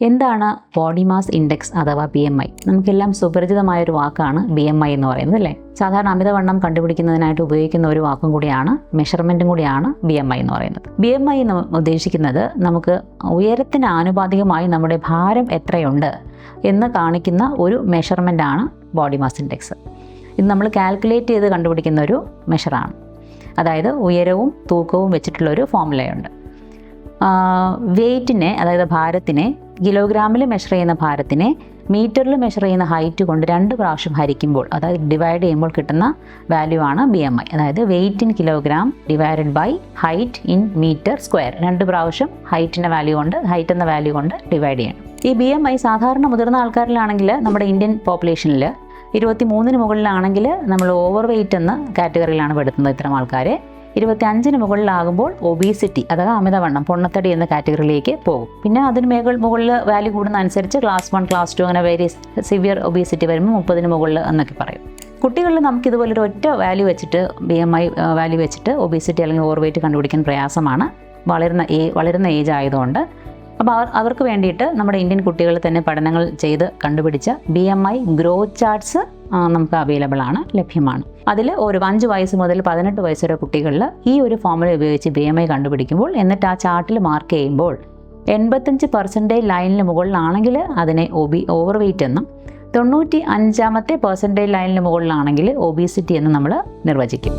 എന്താണ് body mass index അഥവാ BMI? നമുക്കെല്ലാം സുപരിചിതമായൊരു വാക്കാണ് BMI എന്ന് പറയുന്നത് അല്ലേ? സാധാരണ അമിതവണ്ണം കണ്ടുപിടിക്കുന്നതിനായിട്ട് ഉപയോഗിക്കുന്ന ഒരു വാക്കും കൂടിയാണ്, മെഷർമെൻറ്റും കൂടിയാണ് BMI എന്ന് പറയുന്നത്. BMI എന്ന് ഉദ്ദേശിക്കുന്നത് നമുക്ക് ഉയരത്തിന് ആനുപാതികമായി നമ്മുടെ ഭാരം എത്രയുണ്ട് എന്ന് കാണിക്കുന്ന ഒരു മെഷർമെൻ്റാണ് ബോഡി മാസ് ഇൻഡെക്സ്. ഇത് നമ്മൾ കാൽക്കുലേറ്റ് ചെയ്ത് കണ്ടുപിടിക്കുന്ന ഒരു മെഷറാണ്. അതായത് ഉയരവും തൂക്കവും വെച്ചിട്ടുള്ളൊരു ഫോർമുലയുണ്ട്. വെയ്റ്റിനെ, അതായത് ഭാരത്തിനെ, കിലോഗ്രാമിൽ മെഷർ ചെയ്യുന്ന ഭാരത്തിനെ മീറ്ററിൽ മെഷർ ചെയ്യുന്ന ഹൈറ്റ് കൊണ്ട് 2 പ്രാവശ്യം ഹരിക്കുമ്പോൾ, അതായത് ഡിവൈഡ് ചെയ്യുമ്പോൾ കിട്ടുന്ന വാല്യൂ ആണ് BMI. അതായത് weight in kilogram divided by height in metre square. 2 പ്രാവശ്യം ഹൈറ്റ് എന്ന വാല്യൂ കൊണ്ട് ഡിവൈഡ് ചെയ്യണം. ഈ BMI സാധാരണ മുതിർന്ന ആൾക്കാരിലാണെങ്കിൽ, നമ്മുടെ ഇന്ത്യൻ പോപ്പുലേഷനിൽ 23-ന് മുകളിലാണെങ്കിൽ നമ്മൾ ഓവർ വെയ്റ്റ് എന്ന കാറ്റഗറിയിലാണ് പെടുത്തുന്നത് ഇത്തരം ആൾക്കാരെ. 25-ന് മുകളിലാകുമ്പോൾ ഒബീസിറ്റി, അഥവാ അമിതവണ്ണം, പൊണ്ണത്തടി എന്ന കാറ്റഗറിയിലേക്ക് പോകും. പിന്നെ അതിന് മുകളിൽ വാല്യൂ കൂടുന്ന അനുസരിച്ച് ക്ലാസ് 1, ക്ലാസ് 2 അങ്ങനെ വെരി സിവിയർ ഒബീസിറ്റി വരുമ്പോൾ 30-ന് മുകളിൽ എന്നൊക്കെ പറയും. കുട്ടികളിൽ നമുക്കിതുപോലൊരു ഒറ്റ വാല്യൂ വെച്ചിട്ട്, BMI വാല്യൂ വെച്ചിട്ട് ഒബീസിറ്റി അല്ലെങ്കിൽ ഓവർ വെയ്റ്റ് കണ്ടുപിടിക്കാൻ പ്രയാസമാണ്, വളരുന്ന ഏജ് ആയതുകൊണ്ട്. അപ്പോൾ അവർക്ക് വേണ്ടിയിട്ട് നമ്മുടെ ഇന്ത്യൻ കുട്ടികൾ തന്നെ പഠനങ്ങൾ ചെയ്ത് കണ്ടുപിടിച്ച BMI ഗ്രോത്ത് ചാർട്ട്സ് നമുക്ക് അവൈലബിൾ ആണ്, ലഭ്യമാണ്. അതിൽ ഒരു 5 വയസ്സ് മുതൽ 18 വയസ്സ് വരെ കുട്ടികളിൽ ഈ ഒരു ഫോർമുല ഉപയോഗിച്ച് BMI കണ്ടുപിടിക്കുമ്പോൾ, എന്നിട്ട് ആ ചാർട്ടിൽ മാർക്ക് ചെയ്യുമ്പോൾ 85% ലൈനിന് മുകളിലാണെങ്കിൽ അതിനെ ഓവർ വെയ്റ്റ് എന്നും, 95% ലൈനിന് മുകളിലാണെങ്കിൽ ഒബീസിറ്റി എന്നും നമ്മൾ നിർവചിക്കും.